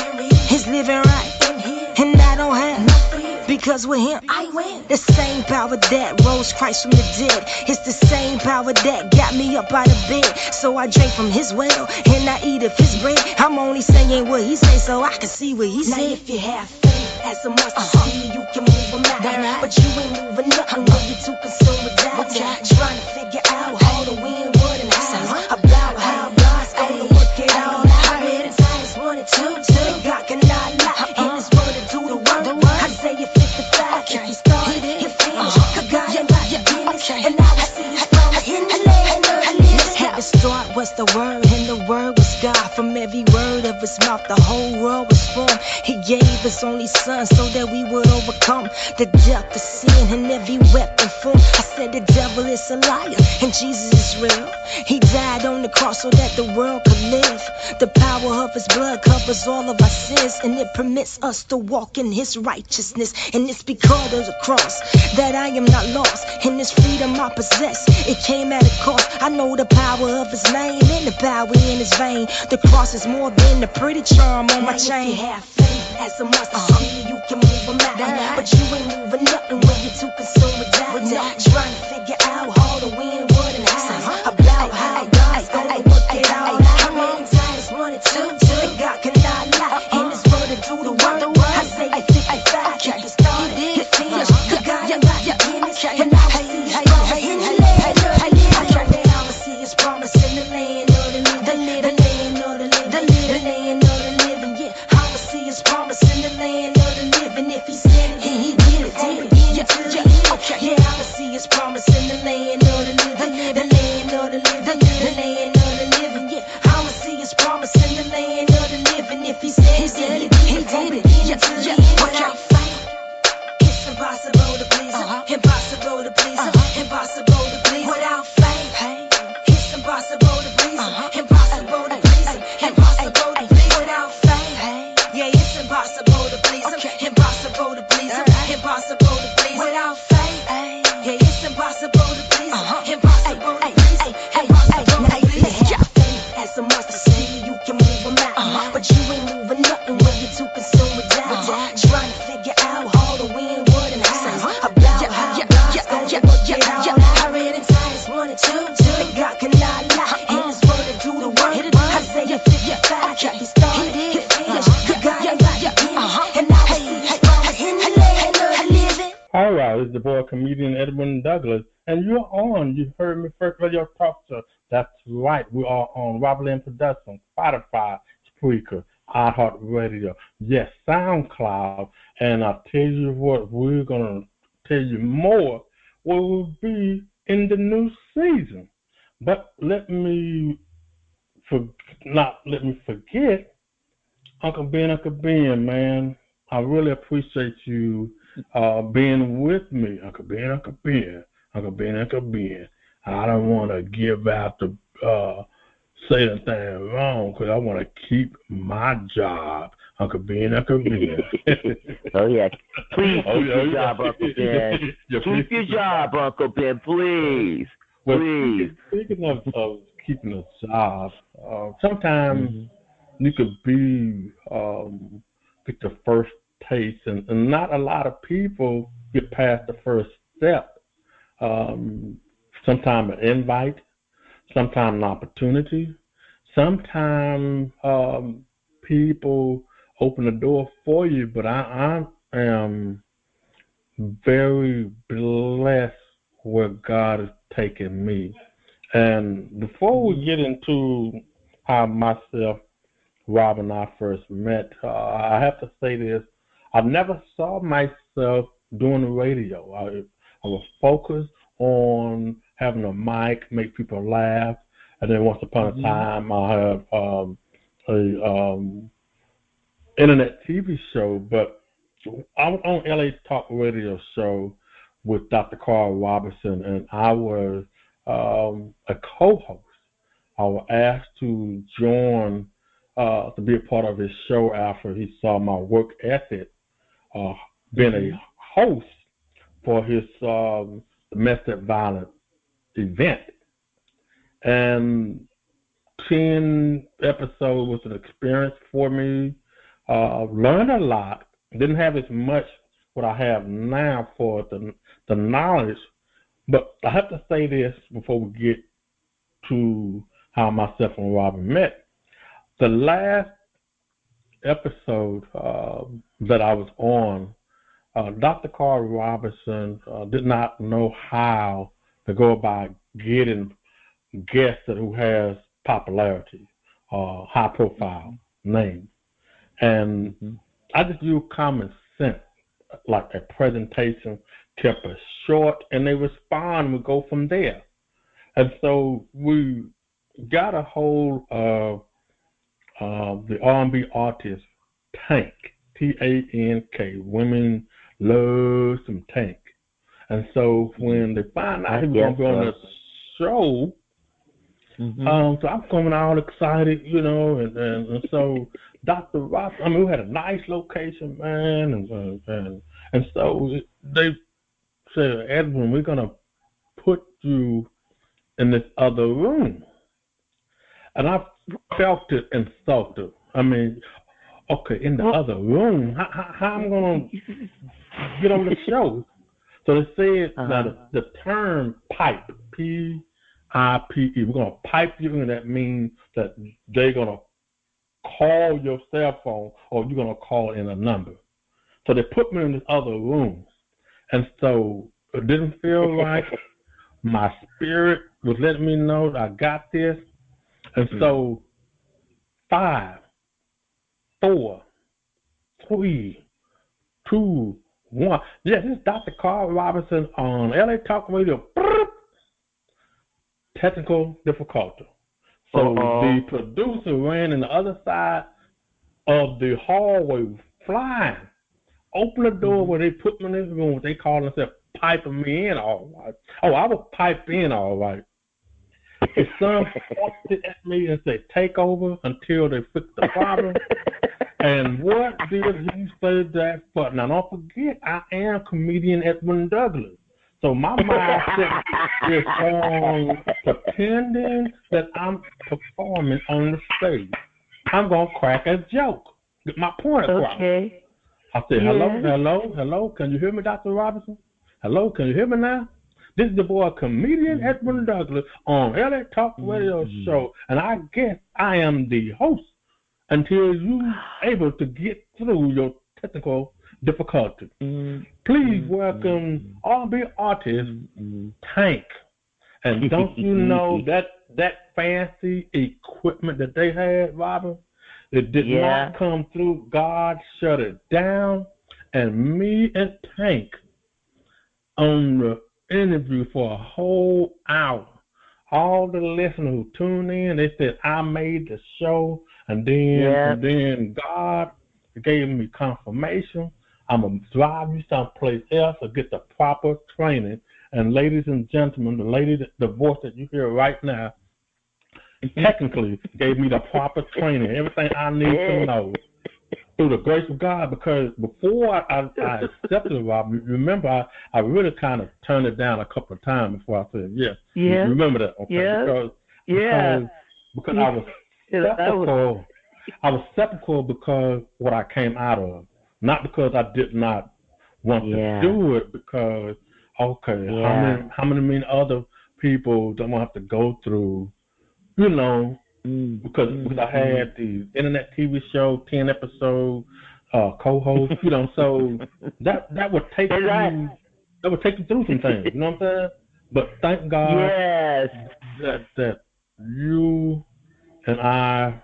[SPEAKER 5] is living right in here, and I don't have nothing. Because with him, I win. The same power that rose Christ from the dead. It's the same power that got me up out of bed. So I drink from his well, and I eat of his bread. I'm only saying what he say so I can see what he said. Now if you have faith as a mustard seed, you can move a mountain. Right. But you ain't moving nothing when you're too consumed with doubt. Trying to figure out how to win, what and how. About how God's gonna work it all out. I read in Titus 1 and 2. God cannot lie. In his word to do the work. Isaiah 55. If you start, you finish. Cause God ain't got the business. And I will see his promise in the land of the living. At the start was the word, and the word was God. From every word of his mouth, the whole world was formed. He gave his only son so that we would overcome the death, the sin, and every weapon formed. I said the devil is a liar, and Jesus is real. He died on the cross so that the world could live. The power of his blood covers all of our sins, and it permits us to walk in his righteousness. And it's because of the cross that I am not lost. In this freedom I possess, it came at a cost. I know the power of his name and the power in his vein. The cross is more than a pretty charm on my chain. If you have faith as a mustard seed, you can move a mountain. But you ain't moving nothing when you're too consumed with doubt. Trying to figure out how to win, what and how. About how God's gonna work it all out. I'm in Titus 1 and 2. God cannot lie. In his word to do the work. Isaiah 55. If you start, you finish. Cause God ain't got the business. And I will see his promise in the land of the living. I will see his promise in the land of the living. The land of the living. The land of the living. Yeah, I will see his promise in the land of the living. If he said it, he did it. Yeah, I will see his promise in the land of the living. The land of the living. The land of the living. Yeah, I will see his promise in the land of the living. impossible to please. Impossible to please. Impossible to please. As a monster, see you can move a mountain, but you ain't moving nothing when you're too consumed with doubt. Trying to figure out all the when, what, and how. About how God's gonna work it out. I read in Titus 1 and 2 that God cannot lie. In His word to do the work. Isaiah 55, He started, He finished. The God ain't like Him, and I will see His promise in the land of the living.
[SPEAKER 2] All right, it's the boy, comedian Edwin-Douglas, and you're on You Heard Me First Radio Talk Show. That's right, we are on Robinlynne Production, Spotify, Spreaker, iheart-radio, yes, SoundCloud, and I'll tell you what, we're going to tell you more what will be in the new season. But let me forget, Uncle Ben, man, I really appreciate you being with me, Uncle Ben. I don't want to give out the say anything wrong because I want to keep my job, Uncle Ben.
[SPEAKER 3] Oh yeah, please keep your job, Uncle Ben. Keep your job, Uncle Ben, please.
[SPEAKER 2] Well,
[SPEAKER 3] Please.
[SPEAKER 2] Speaking of keeping a job, sometimes you could be get the first taste, and not a lot of people get past the first step. Sometimes an invite, sometimes an opportunity, sometimes people open the door for you, but I am very blessed where God has taken me. And before we get into how myself, Rob, and I first met, I have to say this. I never saw myself doing the radio. I was focused on having a mic, make people laugh, and then once upon a time I had a internet TV show, but I was on LA Talk radio show with Dr. Carl Robinson, and I was a co-host. I was asked to join to be a part of his show after he saw my work ethic, being a host for his domestic violence event. And 10 episodes was an experience for me. Learned a lot. Didn't have as much what I have now for the knowledge, but I have to say this before we get to how myself and Robin met. The last episode that I was on, Dr. Carl Robinson did not know how to go about getting guests who has popularity, high profile names. And I just use common sense, like a presentation, kept it short, and they respond, we go from there. And so we got a hold of the R&B artist Tank, T-A-N-K. Women love some Tank. And so when they find out he was going to be on the show, so I'm coming all excited, you know, and so Dr. Ross, I mean, we had a nice location, man, and so they said, Edwin, we're going to put you in this other room. And I felt it insulted. I mean, okay, in the other room, how am I going to get on the show? So they said that the term pipe, P-I-P-E, we're going to pipe you in. That means that they're going to call your cell phone or you're going to call in a number. So they put me in this other room. And so it didn't feel like my spirit was letting me know that I got this. And so 5, 4, 3, 2, 1. Yes, this is Dr. Carl Robinson on LA Talk Radio. Technical difficulty. So the producer ran in the other side of the hallway, flying. Open the door where they put me in this room. They call themselves piping me in all right. Oh, I was piped in all right. His son pointed at me and said, take over until they fix the problem. And what did he say that for? Now, don't forget, I am comedian Edwin Douglas. So my mindset is on pretending that I'm performing on the stage. I'm going to crack a joke. Get my point across.
[SPEAKER 3] Okay.
[SPEAKER 2] I said, hello. Can you hear me, Dr. Robinson? Hello, can you hear me now? This is the boy, comedian-edwin-douglas on RadioTalk radio show. And I guess I am the host until you're able to get through your technical difficulties. Please welcome R&B artist Tank. And don't you know that fancy equipment that they had, Robin? It did not come through. God shut it down. And me and Tank on the interview for a whole hour. All the listeners who tuned in, they said, I made the show. And then God gave me confirmation. I'm going to drive you someplace else or get the proper training. And ladies and gentlemen, the voice that you hear right now, technically gave me the proper training, everything I need to know through the grace of God. Because before I accepted it, Rob, remember I really kind of turned it down a couple of times before I said yes. You remember that? Okay? Because I was skeptical. I was skeptical because what I came out of, not because I did not want to do it. Because how many other people don't have to go through? You know, because I had the internet TV show, 10 episode co-host, you know, so that would take you through some things, you know what I'm saying? But thank God that you and I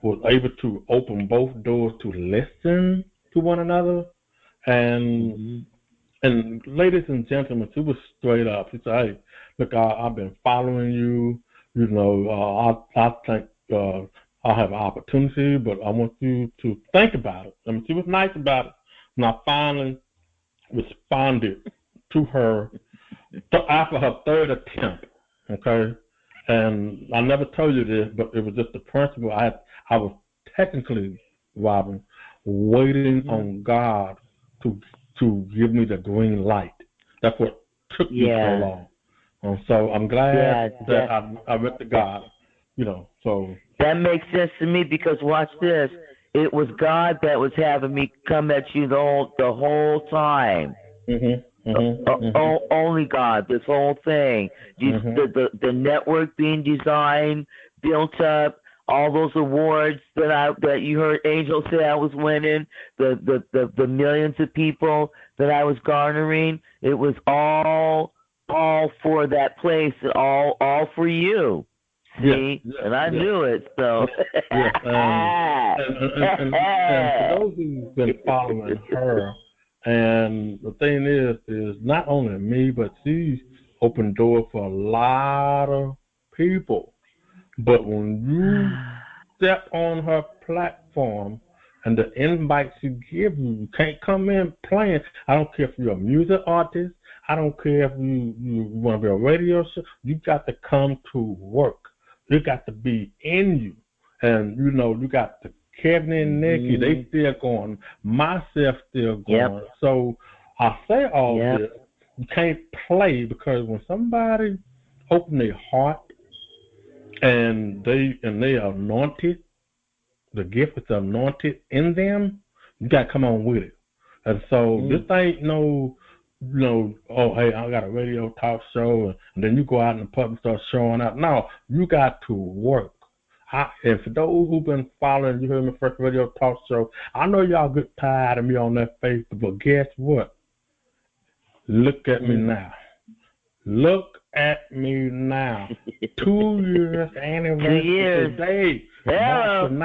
[SPEAKER 2] was able to open both doors to listen to one another. And ladies and gentlemen, she was straight up. She said, hey, look, I've been following you. You know, I think I'll have an opportunity, but I want you to think about it. I mean, she was nice about it. And I finally responded to her after her third attempt, okay? And I never told you this, but it was just the principle. I was technically, Robin, waiting on God to give me the green light. That's what took me so long. So I'm glad that I went to God, you know. So
[SPEAKER 3] that makes sense to me because watch this. It was God that was having me come at you the whole time. Only God, this whole thing. The network being designed, built up, all those awards that you heard Angel say I was winning, the millions of people that I was garnering, it was all for that place, all for you. See? And I knew it, so.
[SPEAKER 2] And for those who've been following her, and the thing is not only me, but she's opened doors for a lot of people. But when you step on her platform and the invite she gives you, you can't come in playing. I don't care if you're a music artist. I don't care if you want to be a radio show. You got to come to work. You got to be in you. And, you know, you got the Kevin and Nikki. They still going. Myself still going. So I say all this. You can't play because when somebody open their heart and they are anointed, the gift is anointed in them, you got to come on with it. And so this ain't no, you know, oh, hey, I got a radio talk show, and then you go out in the public and start showing out. No, you got to work. And for those who've been following, you heard my first radio talk show, I know y'all get tired of me on that Facebook, but guess what? Look at me now. Look at me now. 2 years anniversary today. March the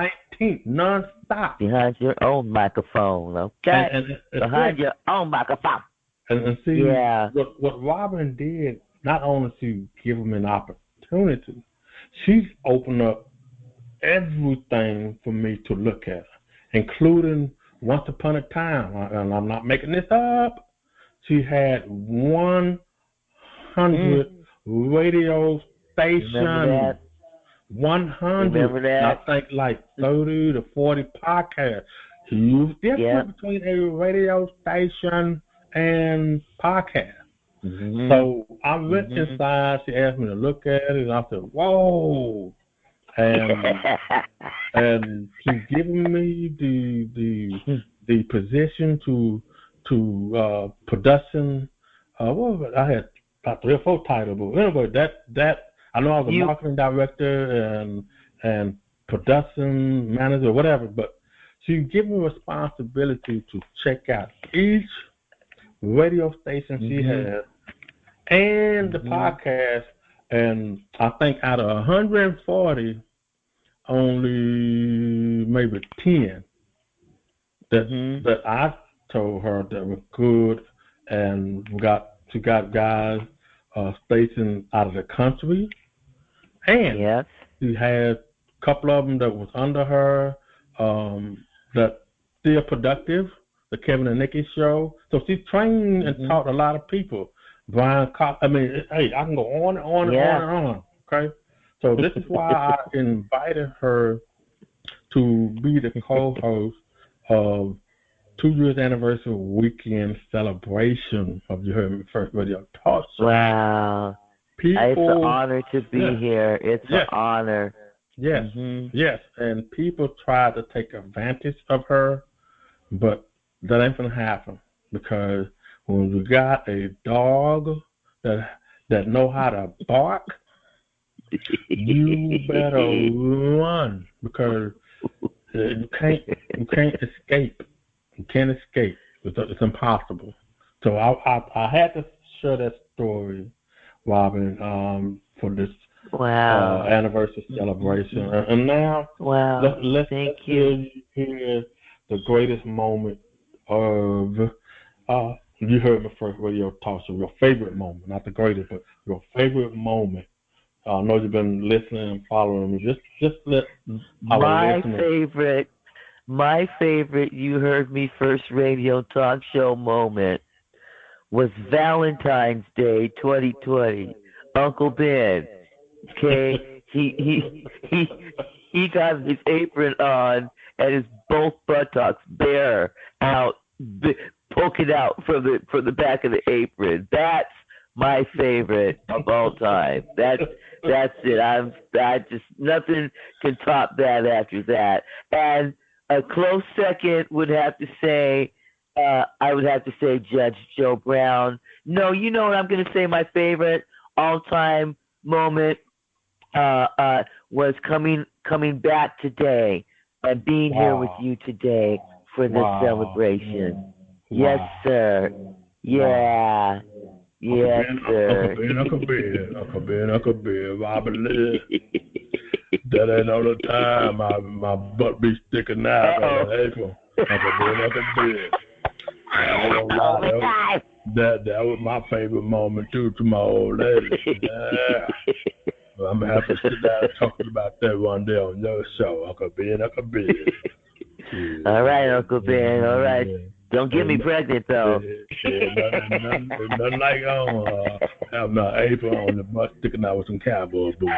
[SPEAKER 2] 19th, non-stop.
[SPEAKER 3] Behind your own microphone, okay?
[SPEAKER 2] And
[SPEAKER 3] behind your own microphone.
[SPEAKER 2] And see, what Robin did, not only to give him an opportunity, she's opened up everything for me to look at, including once upon a time, and I'm not making this up, she had 100 radio stations. 100.
[SPEAKER 3] Remember that?
[SPEAKER 2] I think like 30 to 40 podcasts. Huge difference between a radio station and podcast. So I went inside. She asked me to look at it, and I said, "Whoa!" And she's giving me the position to production. What was it? I had about 3 or 4 titles, but anyway, that I know I was a marketing director and production manager, whatever. But she gave me responsibility to check out each radio station she had and the podcast, and I think out of 140, only maybe 10 that I told her that were good, and she got guys stationed out of the country, and she had a couple of them that was under her that still productive, the Kevin and Nikki show. So she trained and taught a lot of people. Brian Cox, I mean, hey, I can go on and on and on and on. Okay, so this is why I invited her to be the co-host of 2 years anniversary weekend celebration of You Heard Me First Radio Talk Show.
[SPEAKER 3] Wow, it's an honor to be here. It's an honor.
[SPEAKER 2] Yes, yes, and people try to take advantage of her, but that ain't gonna happen, because when you got a dog that know how to bark, you better run, because you can't escape. You can't escape. It's impossible. So I had to share that story, Robin, for this anniversary celebration. And now let's hear the greatest moment of You Heard Me First Radio Talk Show. Your favorite moment, not the greatest, but your favorite moment. I know you've been listening and following me. Just let
[SPEAKER 3] my favorite You Heard Me First Radio Talk Show moment was Valentine's Day 2020. Uncle Ben, okay, he got his apron on and his both buttocks bare out, poking out from the back of the apron. That's my favorite of all time. That's it. I just nothing can top that after that. And a close second would have to say, I would have to say Judge Joe Brown. No, you know what I'm going to say. My favorite all-time moment was coming back today and being here with you today for this celebration. Yes, sir. Yeah. Yes, sir.
[SPEAKER 2] Uncle Ben, Robinlynne. That ain't all the time. My butt be sticking out on the apron. Uncle Ben. That was my favorite moment too, to my old lady. Yeah. I'm gonna have to sit down and talk about that one day on your show, Uncle Ben. Yeah.
[SPEAKER 3] All right, Uncle Ben. All right. Don't get me pregnant though.
[SPEAKER 2] Nothing like having an apron on the butt sticking out with some cowboy boots.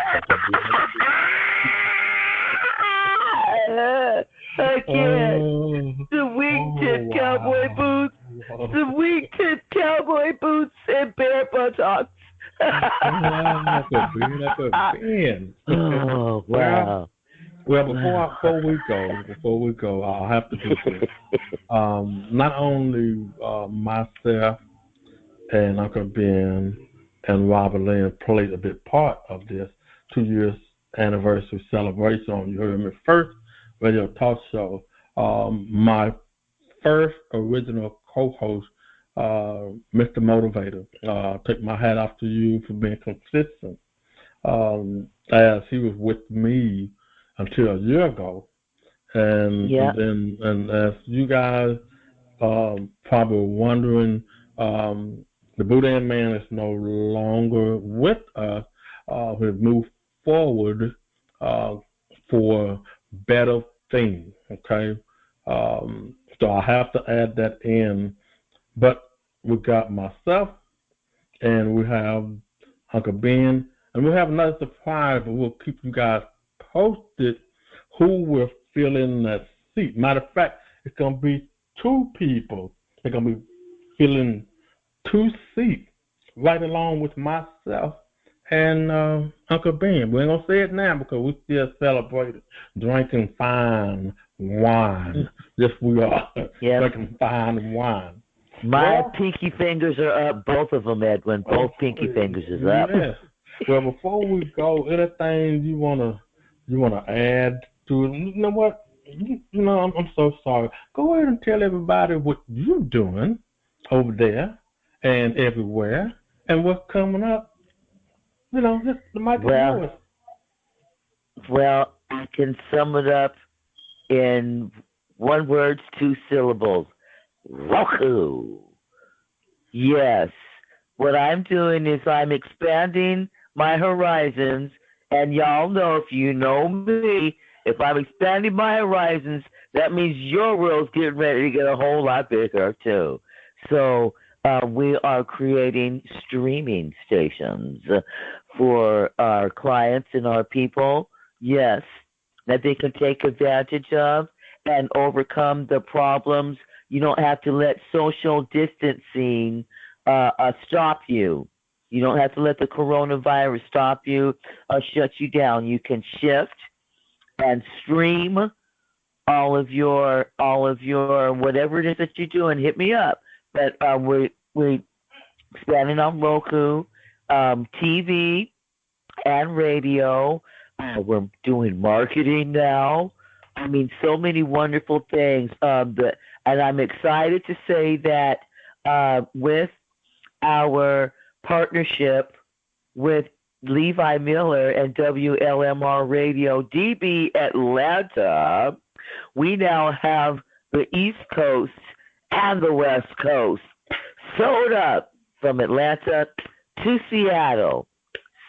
[SPEAKER 3] I can't. The wingtip cowboy boots. The wingtip cowboy boots and bare buttocks. Oh, wow.
[SPEAKER 2] Well, before we go, I'll have to do this. Not only myself and Uncle Ben and Robinlynne played a big part of this 2 years anniversary celebration on You Heard Me First Radio Talk Show. My first original co-host, Mr. Motivator, take my hat off to you for being consistent, as he was with me until a year ago, and as you guys probably wondering, the Boudin Man is no longer with us. We've moved forward for better things. Okay, so I have to add that in. But we got myself, and we have Uncle Ben, and we have another surprise, but we'll keep you guys posted who will fill in that seat. Matter of fact, it's going to be 2 people. They're going to be filling 2 seats right along with myself and Uncle Ben. We ain't going to say it now because we still celebrating drinking fine wine. Yes, we are.
[SPEAKER 3] Yep.
[SPEAKER 2] Drinking fine wine.
[SPEAKER 3] My pinky fingers are up, both of them, Edwin. Both pinky fingers is up.
[SPEAKER 2] Yes. Well, before we go, anything you wanna add to it? You know what? I'm so sorry. Go ahead and tell everybody what you're doing over there and everywhere, and what's coming up. Just the mic is yours.
[SPEAKER 3] Well, I can sum it up in one word, 2 syllables. Roku. Yes. What I'm doing is I'm expanding my horizons, and y'all know, if you know me, if I'm expanding my horizons, that means your world's getting ready to get a whole lot bigger too. So we are creating streaming stations for our clients and our people, yes, that they can take advantage of and overcome the problems. You don't have to let social distancing stop you. You don't have to let the coronavirus stop you or shut you down. You can shift and stream all of your whatever it is that you're doing. Hit me up. But we're expanding on Roku, TV, and radio. We're doing marketing now. I mean, so many wonderful things. And I'm excited to say that with our partnership with Levi Miller and WLMR Radio DB Atlanta, we now have the East Coast and the West Coast sewed up from Atlanta to Seattle.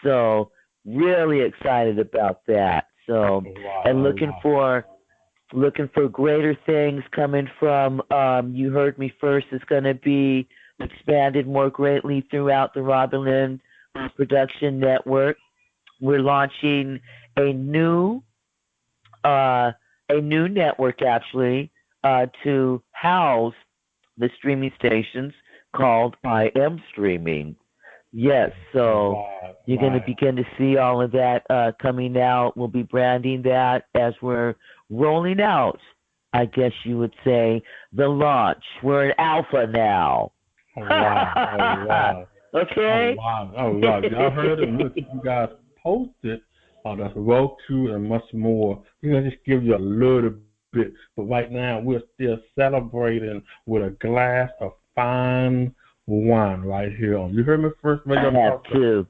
[SPEAKER 3] So really excited about that. So and looking for greater things coming from You Heard Me First is going to be expanded more greatly throughout the Robinlynne production network. We're launching a new network actually to house the streaming stations called I Am Streaming. Yes, so you're going to begin to see all of that coming out. We'll be branding that as we're rolling out, I guess you would say, the launch. We're in alpha now.
[SPEAKER 2] Oh, wow.
[SPEAKER 3] Okay?
[SPEAKER 2] Oh, wow. Y'all heard it. Look, you guys posted on the Roku and much more. We're going to just give you a little bit. But right now, we're still celebrating with a glass of fine wine right here on You Heard Me First Radio.
[SPEAKER 3] I have two.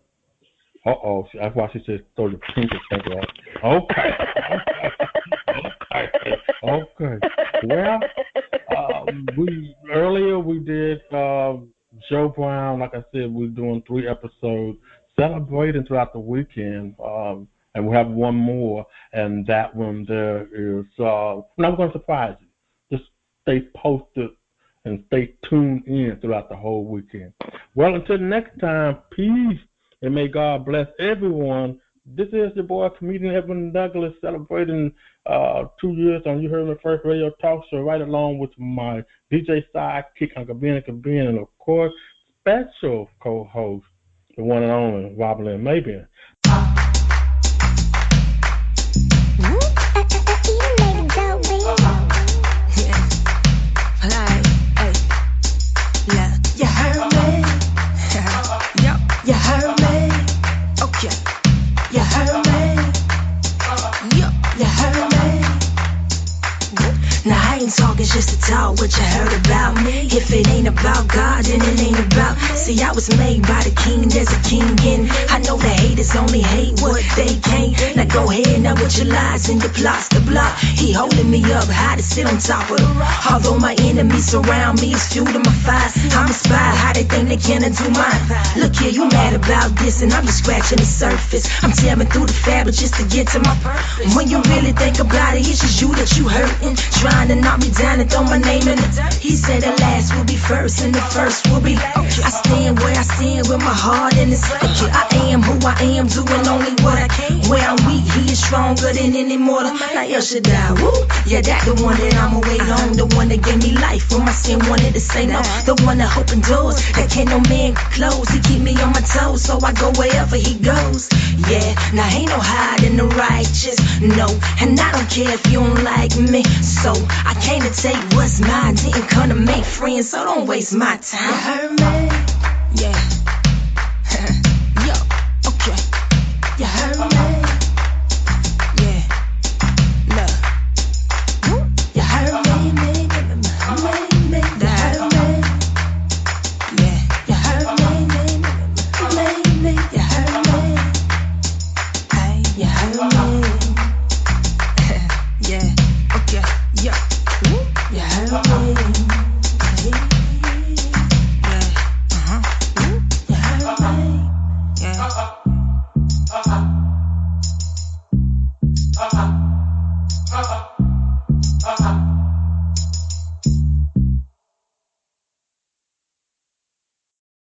[SPEAKER 2] Uh-oh. That's why she said throw your pinky finger off. Okay. Well, we did Joe Brown. Like I said, we're doing 3 episodes, celebrating throughout the weekend, and we have one more, and that one there is. I'm not going to surprise you. Just stay posted and stay tuned in throughout the whole weekend. Well, until next time, peace, and may God bless everyone. This is your boy, comedian Edwin-Douglas, celebrating 2 years on You Heard Me First Radio Talk Show, right along with my DJ sidekick, Uncle Ben, and of course, special co-host, the one and only Robinlynne Mabin.
[SPEAKER 5] You heard me? Yep. You heard me? Okay. You heard me? Yep. You heard me? Now I ain't talking just to talk what you heard about me. If it ain't about God, then it ain't about. See, I was made by the king, there's a king in. I know the haters only hate what they can't. Now go ahead now with your lies and your plots to block. He holding me up high to sit on top of the rock. Although my enemies surround me, it's due to my fight. I'm inspired how they think they can do mine. Look here, you mad about this and I'm just scratching the surface. I'm tearing through the fabric just to get to my purpose. When you really think about it, it's just you that you hurting. Trying to knock me down and throw my name in the dirt. He said the last will be first and the first will be. I stand where I stand with my heart in the sleeve. I am am who I am, doing only what I can. Where I'm weak, he is stronger than any mortal. Now El Shaddai, woo. Yeah, that the one that I'ma wait on. The one that gave me life when my skin wanted to say no. The one that opened doors that can't no man close. He keep me on my toes, so I go wherever he goes. Yeah, now ain't no hiding the righteous, no. And I don't care if you don't like me, so I came to take what's mine. Didn't come to make friends, so don't waste my time. You heard me? Yeah.